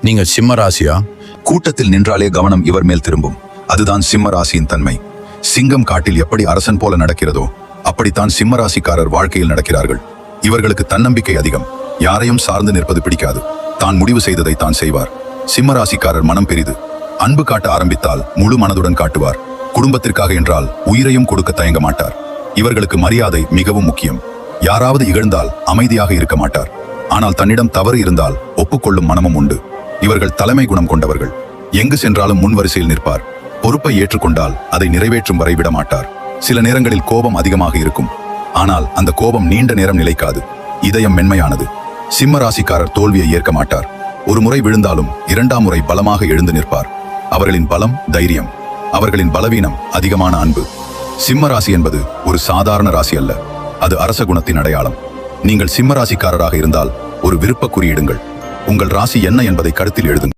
நீங்க சிம்ம ராசியா? கூட்டத்தில் நின்றாலே கவனம் இவர் மேல் திரும்பும். அதுதான் சிம்ம ராசியின் தன்மை. சிங்கம் காட்டில் எப்படி அரசன் போல நடக்கிறதோ அப்படித்தான் சிம்ம ராசிக்காரர் வாழ்க்கையில் நடக்கிறார்கள். இவர்களுக்கு தன்னம்பிக்கை அதிகம். யாரையும் சார்ந்து நிற்பது பிடிக்காது. தான் முடிவு செய்ததை தான் செய்வார். சிம்ம ராசிக்காரர் மனம் பெரிது. அன்பு காட்ட ஆரம்பித்தால் முழு மனதுடன் காட்டுவார். குடும்பத்திற்காக என்றால் உயிரையும் கொடுக்க தயங்க மாட்டார். இவர்களுக்கு மரியாதை மிகவும் முக்கியம். யாராவது இகழ்ந்தால் அமைதியாக இருக்க மாட்டார். ஆனால் தன்னிடம் தவறு இருந்தால் ஒப்புக்கொள்ளும் மனமும் உண்டு. இவர்கள் தலைமை குணம் கொண்டவர்கள். எங்கு சென்றாலும் முன்வரிசையில் நிற்பார். பொறுப்பை ஏற்றுக்கொண்டால் அதை நிறைவேற்றும் வரை விட மாட்டார். சில நேரங்களில் கோபம் அதிகமாக இருக்கும். ஆனால் அந்த கோபம் நீண்ட நேரம் நிலைக்காது. இதயம் மென்மையானது. சிம்ம ராசிக்காரர் தோல்வியை ஏற்க மாட்டார். ஒரு முறை விழுந்தாலும் இரண்டாம் முறை பலமாக எழுந்து நிற்பார். அவர்களின் பலம் தைரியம். அவர்களின் பலவீனம் அதிகமான அன்பு. சிம்ம ராசி என்பது ஒரு சாதாரண ராசி அல்ல. அது அரச குணத்தின் அடையாளம். நீங்கள் சிம்ம ராசிக்காரராக இருந்தால் ஒரு விருப்ப குறியிடுங்கள். உங்கள் ராசி என்ன என்பதை கருத்தில் எழுதுங்கள்.